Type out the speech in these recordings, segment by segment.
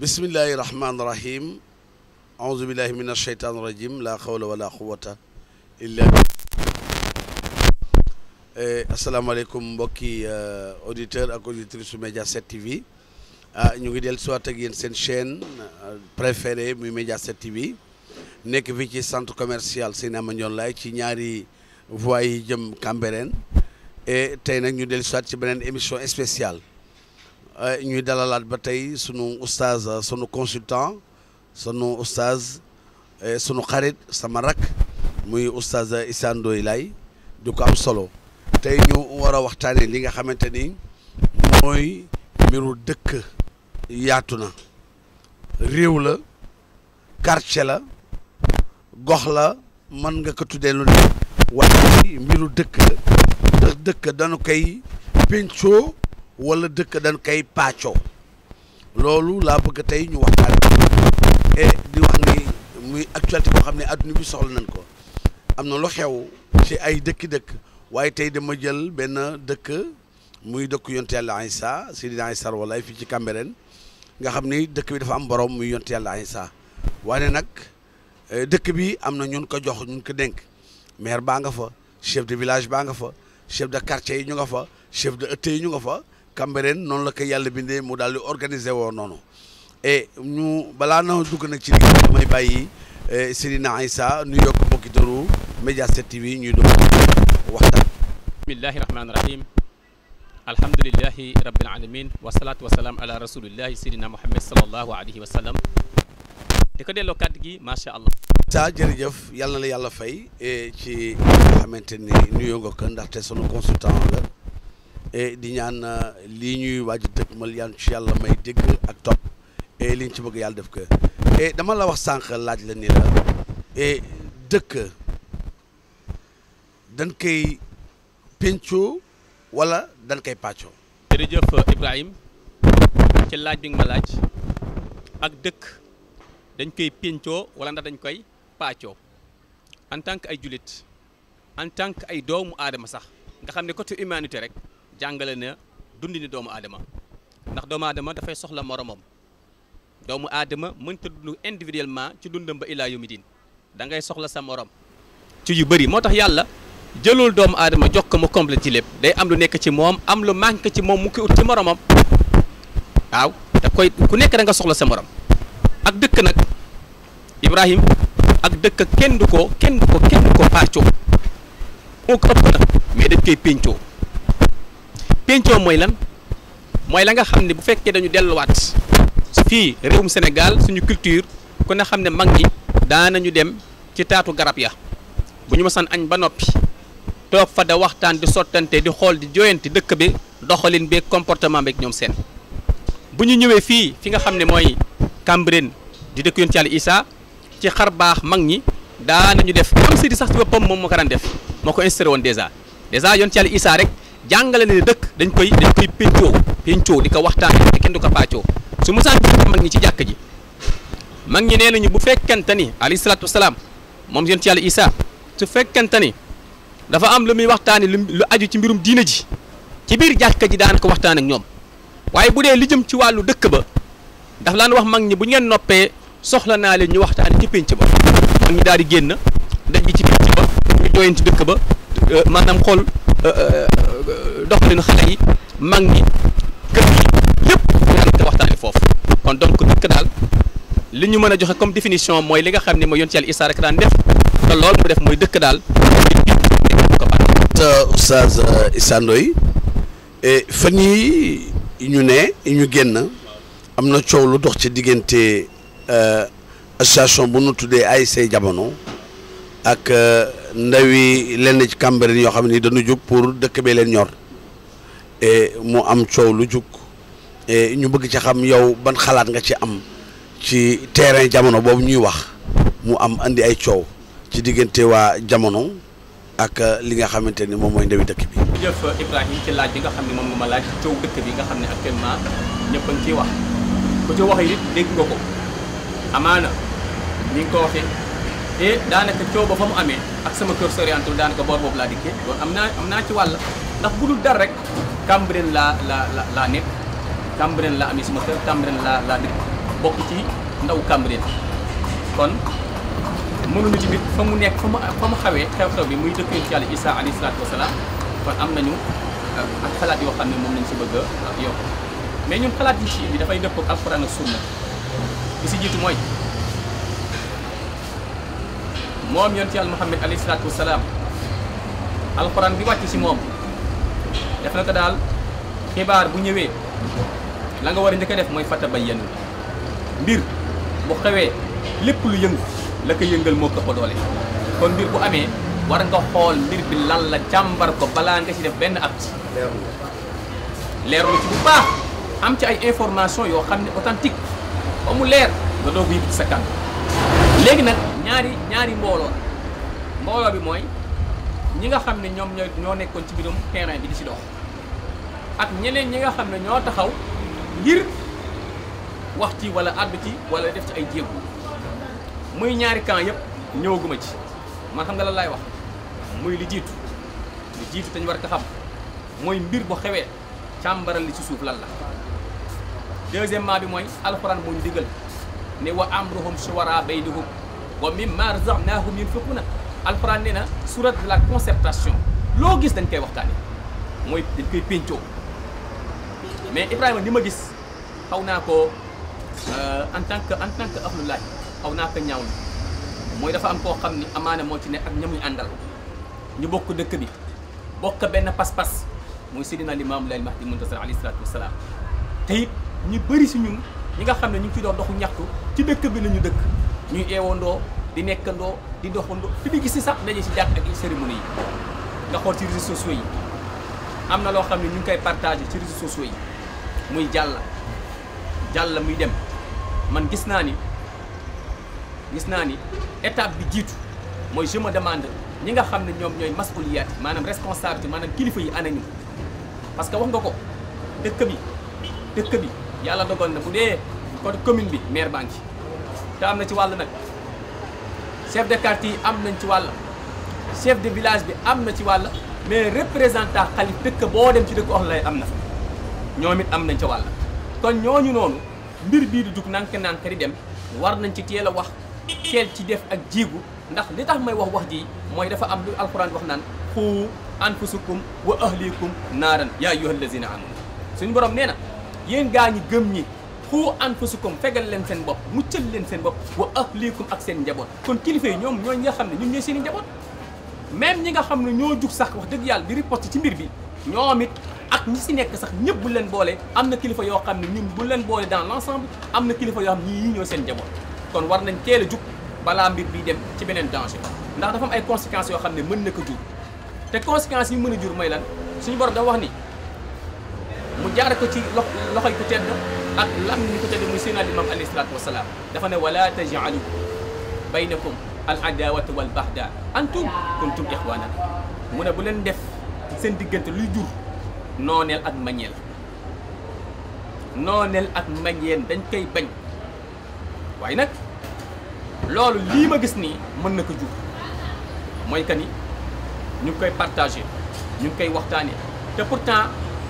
bismillahi rahmaani rahim aouzu billahi min asheytaan rajim la xawla wala quwata illa asalaamaaleykum mbokki auditeur ak auditrice su Média 7 TV ñu ngi del soit ak yéen seen chaîne préférée muy Média 7 TV nekk fii ci centre commercial Seydina Mandione Laye ci ñaari voies yi jëm Cambérène et tey nag ñu del soit ci beneen émission spéciale ñuy dalalaat ba tey sunu oustaz sunu consultant sunu oustaz sunu xarit sama rak muy oustaz Issa Ndoye Laye du ko am solo tey ñu war a waxtaanee li nga xamante ni mooy mbiru dëkk yaatu na réew la quartier la gox la mën nga ko tuddee lu ne waaye mbiru dëkk ndax dëkk dañu koy pencoo wala dëkk dañ koy pàccoo loolu laa bëgg tey ñu waxtaan et di wax ni muy actualité boo xam ne adduna bi soxla nañ ko am na lu xew ci ay dëkk waaye tey dama jël benn dëkk muy dëkk yonte yàlla Isa Seydina Isa walaay fii ci Cambérène nga xam ni dëkk bi dafa am borom muy yonte yàlla Isa waaye nag dëkk bi am na ñun ko jox ñun ko dénk maire baa nga fa chef de village baa nga fa chef de quartier yi ñu nga fa chef de ëtt yi ñu nga fa Cambérène noonu la ko yàlla bindee mu daal di organiser woo noonu et ñu balaa na dugg nag ci liggéey damay bàyyi Seydina Isa nu yokk bokki dëru Média 7 TV ñuy doon waxtaan. bismillahi rahmaani rahim alhamdulillahi rabbil alamin wasalaatu wasalaam ala rasulillahi Seydina Muhammad sallallahu alayhi wa sallam di ko delloo kàddu gi macha allah. Sa jërëjëf yàlla na la yàlla fay ci nga xamante ni nuyoo nga ko ndaxte sunu consultant la. et di ñaan lii ñuy waaj dëkkmal yaan ci yàlla may dégg ak topp et liñ ci bëgg yàlla def ko et dama la wax sànq laaj la ni la et dëkk dañ koy pencoo wala dañ koy pàccoo. jërëjëf Ibrahim ci laaj bi nga ma laaj ak dëkk dañ koy pencoo wala ndax dañ koy pàccoo en tant que ay jullit en tant que ay doomu aadama sax nga xam ne côté humanité rek. jàngale na dundini doomu aadama ndax doomu aadama dafay soxla moromam doomu aadama mënta dund individuellement ci dundam ba ilaa yawmi diin da ngay soxla sa morom ci yu bëri moo tax yàlla jëlul doomu aadama jox ko mu complet ci lépp day am lu nekk ci moom am lu manqué ci moom mu koy ut ci moromam waaw da koy ku nekk da nga soxla sa morom ak dëkk nag Ibrahim ak dëkk kenn du ko pàccoo moo ko ëpp na mais dañ koy péncoo pencoo mooy lan mooy la nga xam ne bu fekkee dañu delluwaat fii réewum Sénégal suñu culture ku ne xam ne mag ñi daanañu dem ci taatu garab ya bu ñu mësaan añ ba noppi toog fa da waxtaan di sottante di xool di joyante dëkk bi doxalin beeg comportement beeg ñoom seen bu ñu ñëwee fii fi nga xam ne mooy Cambérène di dëkk yonent Yàlla Isa ci xar baax mag ñi daanañu def am sëriñ sax ci boppam moom moo ko daan def moo ko instauré woon dèjà yonent Yàlla Isa rek jàngale ne dëkk dañ koy pencoo di ko waxtaanee te kenn du ko pàccoo su musaan mag ñi ci jàkk ji mag ñi nee nañu bu fekkente ni alayhi salaatu wasalaam moom yonent Yàlla Isa su fekkente ni dafa am lu muy waxtaanee lu aju ci mbirum diina ji ci biir jàkk ji daan ko waxtaan ak ñoom waaye bu dee li jëm ci wàllu dëkk ba dafa laan wax mag ñi bu ngeen noppee soxla naa leen ñu waxtaanee ci penc ba mag ñi daal di génn daj ci penc ba ñu jooyeen ci dëkk ba maanaam xool doxalinu xale yi mag ñi kër gi yëpp daal di ko waxtaanee foofu kon donc dëkk daal li ñu mën a joxe comme définition mooy li nga xam ne mooy yonent Yàlla Isa rek daan def te loolu mu def mooy dëkk daal ko baax. Oustaz Issa Ndoye fan yii ñu ne ñu génn am na coow lu dox ci diggante association bu nu tuddee ASC Jamono ak ndawi lenn ci Cambérène yoo xam ne dañu jug pour dëkk bee leen ñor et mu am coow lu jug et ñu bëgg ci xam yow ban xalaat nga ci am ci terrain Jamono boobu ñuy wax mu am andi ay coow ci diggante waa Jamono ak li nga xamante ni moom mooy ndawi dëkk bi. jëf Ibrahim ci laaj bi nga xam ne moom nga ma laaj coow dëkk bi nga xam ne actuellement ñëpp a ngi ciy wax ku ci waxee it dégg nga ko amaana ni nga ko waxee. te daanaka coow ba fa mu amee ak sama kër soriantul daanaka boor boobu laa dikkee loolu am naa ci wàll ndax bu dul dara rek Cambérène laa nekk Cambérène laa amee sama kër Cambérène laa dëkk bokk ci ndaw Cambérène kon mënuñu tamit fa mu nekk fa mu xawee xew-xew bi muy dëkk yonent Yàlla Isa alayhi salaatu wasalaam kon am nañu ak xalaat yoo xam ne moom lañ si bëgg a yokk mais ñun xalaat yi ci bi dafay dëppoo ak alxuraan ak sunna bi si jiitu mooy moom yonent Yàlla Muhammad alayhi salaatu wasalaam alxuraan bi wàcc si moom def na ko daal xibaar bu ñëwee la nga war a njëkk a def mooy fatabayyanu mbir bu xewee lépp lu yëngu la ko yëngal moo ko doole kon mbir bu amee war nga xool mbir bi lan la càmbar ko balaa nga ci def benn acte leerlu ci bu baax am ci ay information yoo xam ne authentique ba mu leer nga doog a yëkkati sa kàddu léegi nag ñaari mbooloo bi mooy ñi nga xam ne ñoom ñoo nekkoon ci biirum terrain bi di si dox ak ñeneen ñi nga xam ne ñoo taxaw ngir wax ci wala àddu ci wala def ci ay jéego muy ñaari camp yëpp ñëwaguma ci man xam nga lan laay wax muy li jiitu te ñu war ko xam mooy mbir bu xewee càmbaral li ci suuf lan la. deuxièmement bi mooy alxuraan moo ñu digal ne wa amruhum shuwara baynahum wa mimma razaqnahum yunfiquna alxuraan nee na sourate de la concertation loo gis dañ koy waxtaane mooy dañ koy péncoo mais Ibrahima ni ma gis xaw naa ko en tant que ahlullah xaw naa ko ñaaw mooy dafa am koo xam ni amaana moo ci ne ak ñamuy àndal ñu bokk dëkk bi bokk benn pas-pas muy Seydina Limaamu Laay Mahdi Muntazar alayhi salaatu wasalaam te it ñu bëri si ñun ñi nga xam ne ñu ngi ciy dox doxu ñaxtu ci dëkk bi nañu dëkk ñuy eewandoo di nekkandoo di doxandoo te di gis si sax daje si jàkk ak cérémonie yi nga xool ci réseaux sociaux yi am na loo xam ne ñu ngi koy partagé ci réseaux sociaux yi muy jàll muy dem man gis naa ni étape bi jiitu mooy je me demande ñi nga xam ne ñoom ñooy masuliyaat yi maanaam responsabilité maanaam kilifa yi ana ñu parce que wax nga ko dëkk bi yàlla dogal na bu dee côté commune bi maire baa ngi te am na ci wàll nag chef de quartier yi am nañ ci wàll chef de village bi am na ci wàll mais représentant xalif dëkk boo dem ci dëkk wax lay am na fa ñoom it am nañ ca wàll kon ñooñu noonu mbir bii di jug nank di dem war nañ ci teel a wax teel ci def ak jiigu ndax li tax may wax ji mooy dafa am lu alquran wax naan xuu anfusukum wa ahlikum naaran yaa ayyuhal lazina amanu suñu borom nee na yéen gaa ñi gëm ñi xuu anfusukum fegal leen seen bopp muccal leen seen bopp wa ahlikum ak seen njaboot kon kilifa yi ñoom ñooy ñi nga xam ne ñun ñooy seen i njaboot même ñi nga xam ne ñoo jug sax wax dëgg yàlla di riposte ci mbir bi ñoom it ak ñi si nekk sax ñëpp bu leen boole am na kilifa yoo xam ne ñun bu leen boole dans l'ensemble am na kilifa yoo xam ne ñii ñoo seen njaboot kon war nañ teel a jug balaa mbir bi dem ci beneen danger ndax dafa am ay conséquences yoo xam ne mën na ko jur te conséquences yi mën a jur mooy lan suñu borom dafa wax ni mu jaar ko ci loxoy ku tedd ak lam ni ko tedd muy Seydina Limaamu alayhi salaatu wasalaam dafa ne wala taj'alu baynakum al adawata wal bahda antum kuntum ixwaana mu ne bu leen def seen diggante luy jur nooneel ak mbañeel dañ koy bañ waaye nag loolu lii ma gis nii mën na ko jur mooy que ni ñu ngi koy partagé ñu ngi koy waxtaanee te pourtant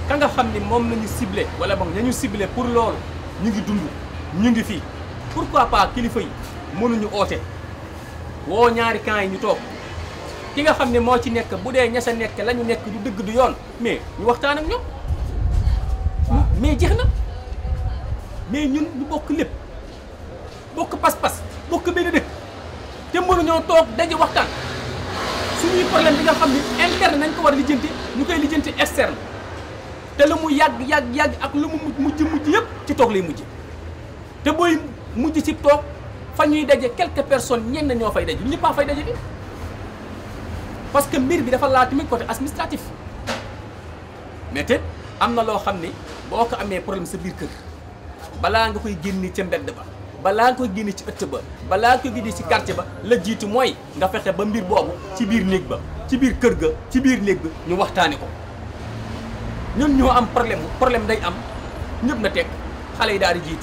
ka nga xam ni moom nañu ciblé wala boog nañu ciblé pour loolu ñu ngi dund ñu ngi fii pourquoi pas kilifa yi mënuñu oote woo ñaari camp yi ñu toog ki nga xam ne moo ci nekk bu dee ña sa nekk la ñu nekk du dëgg du yoon mais ñu waxtaan ak ñoom mais jeex na mais ñun ñu bokk lépp bokk pas-pas bokk benn dëkk te mënuñoo toog daje waxtaan suñuy problème bi nga xam ni interne nañ ko war a lijjanti ñu koy lijjanti externe te lu mu yàgg ak lu mu mujj yëpp ci toog lay mujj te booy mujj ci toog fa ñuy daje quelques personnes ñenn ñoo fay daje ñu ñëpp a fay daje bi parce que mbir bi dafa laal tamit côté administratif mais te am na loo xam ni boo ko amee problème sa biir kër balaa nga koy génne ca mbedd ba balaa nga koy génne ci ëtt ba balaa nga koy génne ci quartier ba la jiitu mooy nga fexe ba mbir boobu ci biir néeg ba ci biir kër ga ci biir néeg ba ñu waxtaane ko ñun ñoo am problème day am ñëpp na teg xale yi daal di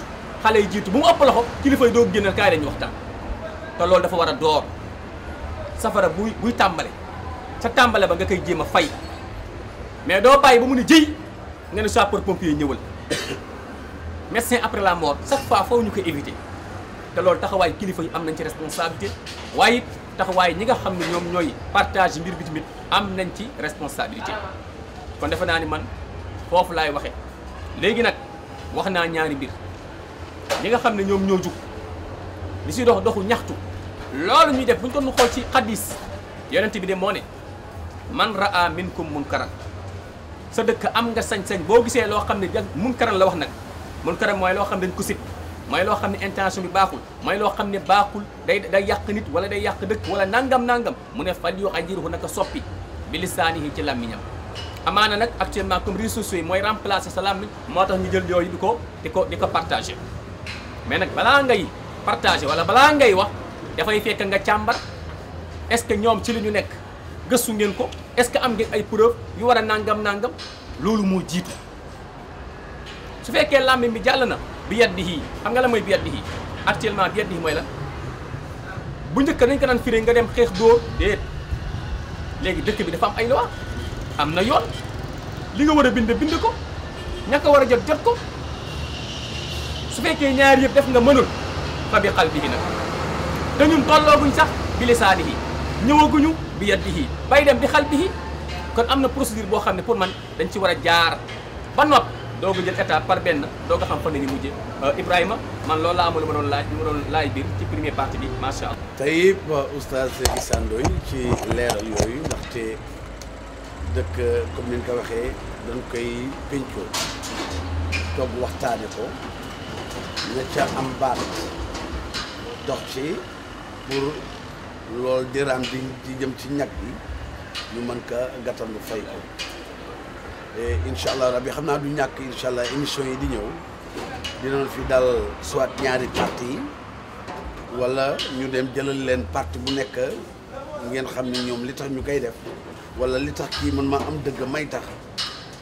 jiitu bu mu ëpp loxo kilifa yi doo génnal kaay lañu waxtaan te loolu dafa war a door safara buy tàmbale sa tàmbale ba nga koy jéem a fay mais doo bàyyi ba mu ne jëy nga ne sapeur pompier ñëwal médecin après la mort chaque fois foofu ñu koy éviter te loolu taxawaay kilifa yi am nañ ci responsabilité waaye it taxawaay ñi nga xam ne ñoom ñooy partage mbir bi tamit am nañ ci responsabilité kon defe naa ni man foofu laay waxee léegi nag wax naa ñaari mbir ñi nga xam ne ñoom ñoo jug li si doxu ñaxtu loolu ñuy def bu ñu ko nu xool ci xadis yonent bi de moo ne man raa minkum munkaran sa dëkk am nga sañ-sañ boo gisee loo xam ne munkaran la wax nag munkaran mooy loo xam ne dañ ko sit mooy loo xam ne intention bi baaxul mooy loo xam ne baaxul day yàq nit wala day yàq dëkk wala nangam mu ne fal yughayyiruhu naka soppi bi lisaanihi ci làmmiñam amaana nag actuellement comme réseaux sociaux yi mooy remplacer sa làmmiñ moo tax ñu jël yooyu di ko partager mais nag balaa ngay partager wala balaa ngay wax dafay fekk nga càmbar est-ce que ñoom ci li ñu nekk gëstu ngeen ko est-ce que am ngeen ay preuve yu war a nangam loolu moo jiitu su fekkee làmmiñ bi jàll na bi yadihi xam nga la mooy bi yadihi actuellement bi yadihi mooy la bu njëkk nañ ko daan firé nga dem xeex dóor déet léegi dëkk bi dafa am ay loi am na yoon li nga war a bind ko ña ko war a jot ko su fekkee ñaar yëpp def nga mënul fa bi qalbihi nag te ñun tollooguñ sax bi lisaanihi ñëwaguñu bi yadihi bay dem bi qalbihi kon am na procédure boo xam ne pour man dañ ci war a jaar ba nopp doo ko jël étape par benn doo ko xam fan la ñuy mujjee Ibrahima man loolu laa amul lu ma doon laaj biir ci première partie bi macha allah. tey oustaz Issa Ndoye ci leeral yooyu ndaxte dëkk comme ni nga ko waxee dañ koy pencoo toog waxtaane ko na ca am baat dox ci pour loolu diraam di jëm ci ñag bi ñu mën ko gàttandu fay ko. incha allah rabbi xam naa du ñàkk incha allah émission yi di ñëw dinañ fi dal soit ñaari parti yi wala ñu dem jëlal leen parti bu nekk ngeen xam ne ñoom li tax ñu koy def wala li tax kii man ma am dëgg may tax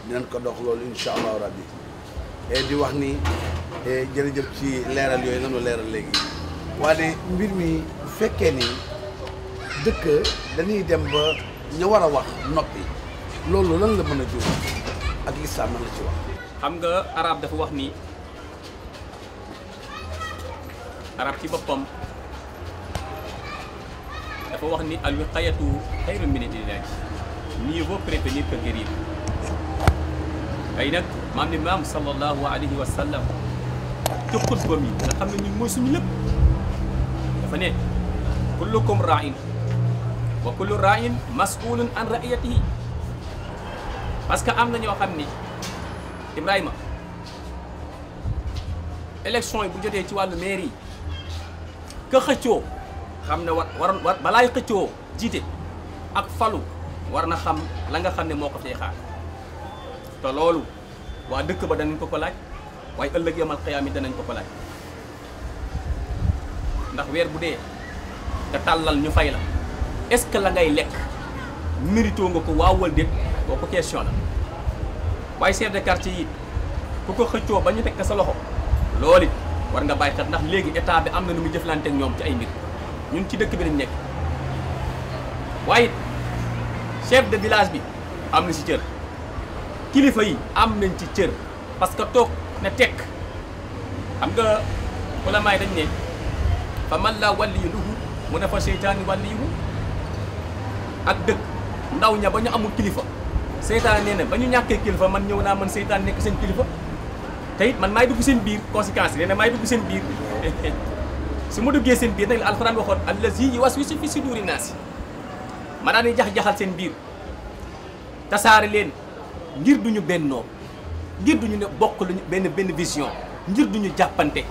dinañ ko dox loolu incha allah rabbi di wax ni jërëjëf ci leeral yooyu nanu leeral léegi waaye mbir mi bu fekkee ni dëkk dañuy dem ba ñu war a wax noppi loolu lan la mën a jur ak lislaam lan la ci wax. xam nga arab dafa wax ni arab ci boppam dafa wax ni al wiqayatu xayrun min al-ilaaj mieux vaut prévenir que guérir tey nag maam ni maam sallallahu alayhi wa sallam ci xutba mi nga xam ne ñun mooy suñu lépp dafa ne kullukum ra'in wa kullu ra'in mas'ulun an ra'iyatihi parce que am na ñoo xam ni Ibrahima élection yi bu jotee ci wàllu mairie yi ka xëccoo xam ne war balaay xëccoo jiite ak falu war na xam la nga xam ne moo ko fay xaar te loolu waa dëkk ba danañ ko laaj waaye ëllëg yamal xiyaam yi danañ ko laaj ndax weer bu dee te tàllal ñu fay la est-ce que la ngay lekk mérito nga ko waawal déet boobu question la waaye chef de quartier yi ku ko xëccoo ba ñu teg sa loxo loolu it war nga bàyyi xel ndax léegi état bi am na nu muy jëflante ak ñoom ci ay mbir ñun ci dëkk bi lañ nekk waaye chef de village bi am na ci cër kilifa yi am nañ ci cër parce que toog ne tekk xam nga ulama yi dañ ne fa man la waliyuhu mu ne fa seytaani waliyuhu ak dëkk ndaw ña ba ñu amul kilifa seytaan nee na ba ñu ñàkkee kilifa man ñëw naa man seytaan nekk seen kilifa te it man maay dugg seen biir conséquence yi nee na maay dugg seen biir su ma duggee seen biir nag la alxuraan waxoon allazi yuwaswisu fi suduri naasi ma daan jax-jaxal seen biir tasaare leen ngir duñu bennoo ngir duñu ne bokk luñu benn vision ngir duñu jàppante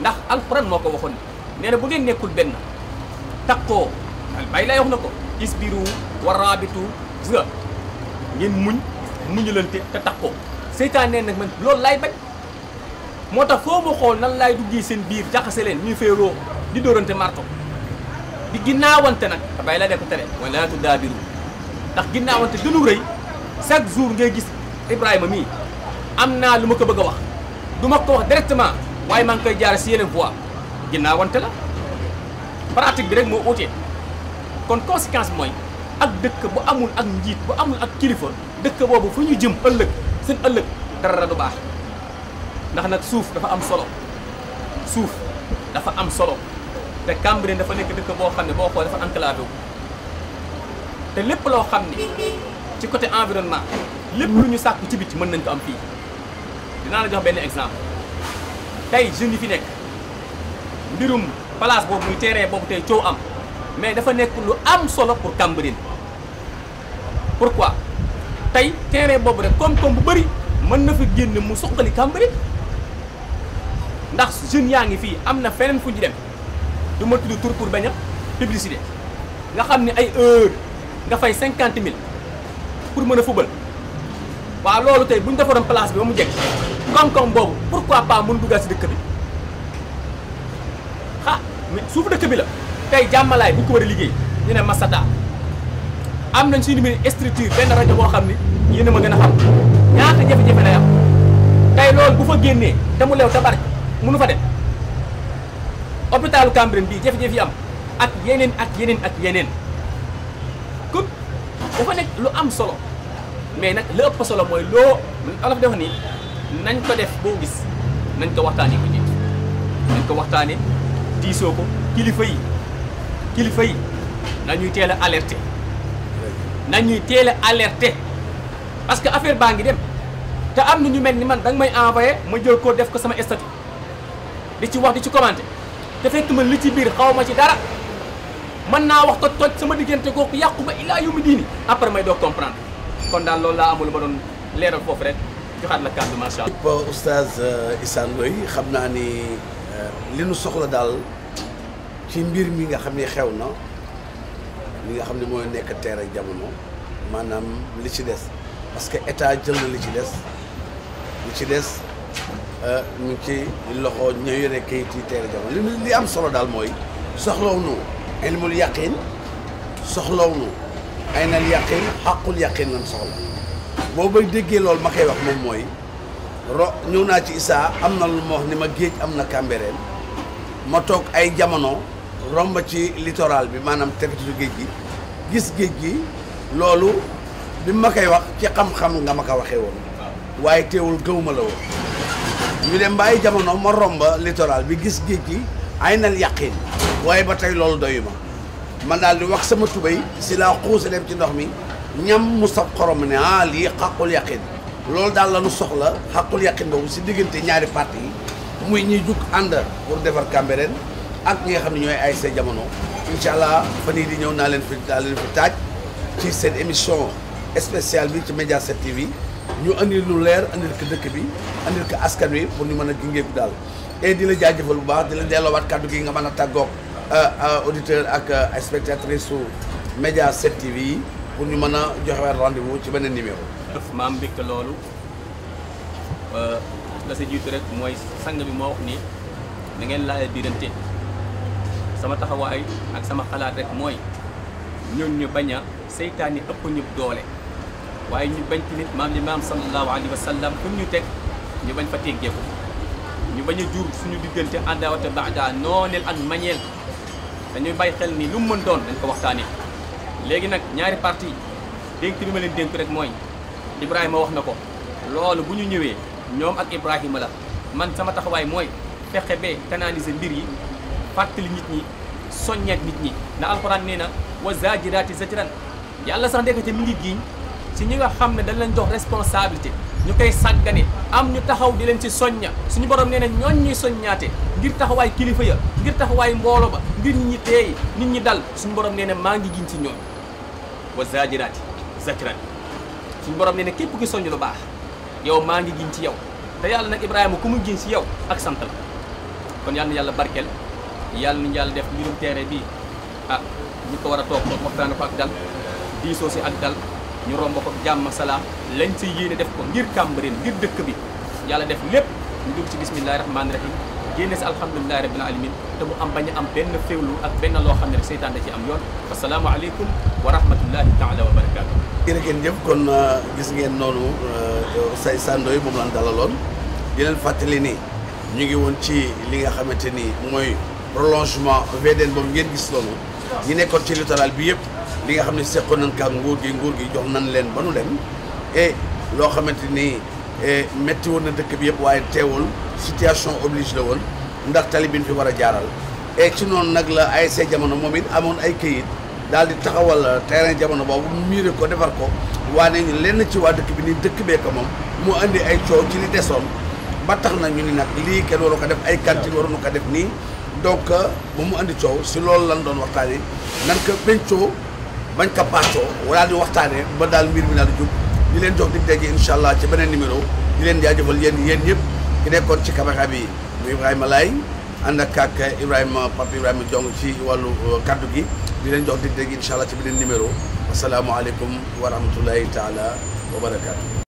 ndax alxuraan moo ko waxoon nee na bu ngeen nekkul benn takkoo bay lay wax na ko isbiru wa rabitu gis nga ngeen muñulante te takkoo seytaan nee nag man loolu laay bañ moo tax foo ma xool nan laay duggee seen biir jaxase leen ñuy féeroo di dóorante marto di ginnaawante nag te bay la dee ko tere mooy la tudaabiru ndax ginnaawante gënu rëy chaque jour ngay gis Ibrahima mii am naa lu ma ko bëgg a wax du ma ko wax directement waaye maa ngi koy jaare si yeneen voie ginnaawante la pratique bi rek moo utee kon conséquence mooy ak dëkk bu amul ak njiit bu amul ak kilifa dëkk boobu fu ñu jëm ëllëg seen ëllëg dara du baax ndax nag suuf dafa am solo suuf dafa am solo te Cambérène dafa nekk dëkk boo xam ne boo xoolee dafa enclavé wu te lépp loo xam ni ci côté environnement lépp lu ñu sàkku ci biti mën nañ ko am fii dinaa la jox benn exemple tey jeunes yi fi nekk mbirum place boobu muy terrain boobu tey coow am mais dafa nekk lu am solo pour Cambérène pourquoi tey terrain boobu rek koom-koom bu bëri mën na fi génn mu suqali Cambérène ndax jeunes yaa ngi fii am na feneen fu ñu dem du ma tudd tur pour bañ a publicité nga xam ne ay heure nga fay 50 000 pour mën a fubal waaw loolu tey bu ñu defaroon place bi ba mu jekk koom-koom boobu pourquoi pas mën duggaat si dëkk bi mais suufu dëkk bi la tey jàmmalaay bu ñu ko war a liggéey ñu ne Masata am nañ suñu numéro structure benn rajo boo xam ni yéen a ma gën a xam ñaata jafe-jafe lay am tey loolu bu fa génnee te mu leew te bari mënu fa dem hôpitalu Cambérène bii jafe-jafe yi am ak yeneen ak yeneen ak yeneen kon dafa nekk lu am solo mais nag li ëpp solo mooy loo olof dafa ni nañ ko def boo gis nañ ko waxtaanee ko jiitu nañ ko waxtaanee diisoo ko kilifa yi nañuy teel a alerter nañuy teel a alerter parce que affaire baa ngi dem te am na ñu mel ni man danga may envoyé ma jël ko def ko sama statut di ci wax di ci commenter te fekk man li ci biir xaw ma ci dara mën naa wax toj sama diggante googu yàqu ba ilaa yu mu diini après may doo comprendre kon daal loolu laa amul ma doon leeral foofu rek joxaat la kàddu macha allah. Oustaz Issa Ndoye xam naa ni li nu soxla daal ci mbir mi nga xam ne xew na li nga xam ne mooy nekk teer ak jamono maanaam li ci des parce que état jël na li ci des ñu ngi ci loxo ña yore kayit yi teer ak jamono li am solo daal mooy soxlaw nu ilmul yaqin soxlaw nu aynal yaqin xaqul yaqin lan soxla boo bay déggee loolu ma koy wax moom mooy ñëw naa ci Issa am na lu ma wax ni ma géej am na Cambérène ma toog ay jamono romb ci littoral bi maanaam tefetu géej gi gis géej gi loolu bi ma koy wax ci xam-xam nga ma ko waxee woon waaye teewul gëwuma la woon ñu dem ba ay jamono ma romb littoral bi gis géej gi aynal yaqin waaye ba tey loolu doyu ma man daal di wax sama tubéy si laa xuuse dem ci ndox mi ñam mu sab xorom ne lii xaqul yaqin loolu daal la nu soxla xaqul yaqin boobu si diggante ñaari parti yi muy ñuy jug ànd pour defar Cambérène ak ñi nga xam ne ñooy ASC Jamono incha allah fan yii di ñëw naa leen fi taaj ci seen émission spéciale bi ci Média 7 TV ñu andil lu leer andil ko dëkk bi andil ko askan wi pour ñu mën a gingeeku daal et di la jaajëfal bu baax di la delloowaat kàddu gi nga mën a tàggoog auditeur ak spectatrice su Média 7 TV yi pour ñu mën a joxewaat rendez-vous ci beneen numéro. ma am mbégte loolu la sa jiitu rek mooy sang bi moo wax ni da ngeen laaj biirante sama taxawaay ak sama xalaat rek mooy ñun ñu bañ a seytaane ëpp ñu doole waaye ñu bañ ci nit maam li maam sallallahu alayhi wa sallam fu ñu teg ñu bañ fa teggeeku ñu bañ a jur suñu diggante àndaawate baada nooneel ak mañeel dañuy bàyyi xel ni lu mu mën doon dañ ko waxtaanee léegi nag ñaari parti dénk bi ma leen dénk rek mooy Ibrahima wax na ko loolu bu ñu ñëwee ñoom ak Ibrahima la man sama taxawaay mooy fexe ba canaliser mbir yi fàttali nit ñi soññeet nit ñi ndax alxuraan nee na wa zaajiraati zajran yàlla sax ndekete mi ngi giiñ si ñi nga xam ne dañ leen jox responsabilité ñu koy sàggane am ñu taxaw di leen ci soñña suñu borom nee na ñooñ ñuy soññaate ngir taxawaay kilifa ya ngir taxawaay mboolo ba ngir nit ñi teey nit ñi dal suñu borom nee na maa ngi giñ ci ñooñ wa zaajiraati zajran suñu borom nee na képp ki soññ lu baax yow maa ngi giñ ci yow te yàlla nag Ibrahima ku mu giñ ci yow ak sant la kon yàlla na yàlla barkeel yàlla nañu yàlla def mbirum terrain bi ñu ko war a toog waxtaan ko ak dal diisoo si ak dal ñu romb ko jàmm salaam lañ si yéene def ko ngir Cambérène ngir dëkk bi yàlla def lépp ñu dugg ci bismillahi rahmaani rahim génne si alhamdulilahi rabbil alamin te mu am bañ a am benn féewlu ak benn loo xam ne rek seytaan da ci am yoon asalaamu aleykum wa rahmatullahi taala wa barakaatu. jërë ngeen jëf kon gis ngeen noonu Oustaz Issa Ndoye moom lañ dalaloon di leen fàttali ni ñu ngi woon ci li nga xamante ni mooy prolongement VDN boobu ngeen gis noonu ñi nekkoon ci littoral bi yëpp li nga xam ne seqoon nañ ka nguur gi jox nañ leen ba nu dem et loo xamante ni et métti woon na dëkk bi yëpp waaye teewul situation oblige la woon ndax tali bi ñu fi war a jaaral et ci noonu nag la ASC Jamono moom it amoon ay këyit daal di taxawal terrain Jamono boobu miire ko defar ko waane ñu lenn ci waa dëkk bi ni dëkk bee ko moom mu andi ay coow ci li desoon ba tax na ñu ni nag lii kenn waru ko def ay cantine waruñu ko def nii donc ba mu andi coow si loolu lan doon waxtaanee nan ko pencoo bañ ko paccoo wala di waxtaanee ba daal mbir mi daal di jub di leen jox di daje incha allah ci beneen numéro di leen jaajëfal yéen ñëpp ki nekkoon ci caméra bi mu Ibrahima Laye ànd ak Ibrahima Pape Ibrahima Diong ci wàllu kaddu gi di leen jox di daje incha allah ci beneen numéro asalaamualeykum wa rahmatullahi taala wa barakaatu.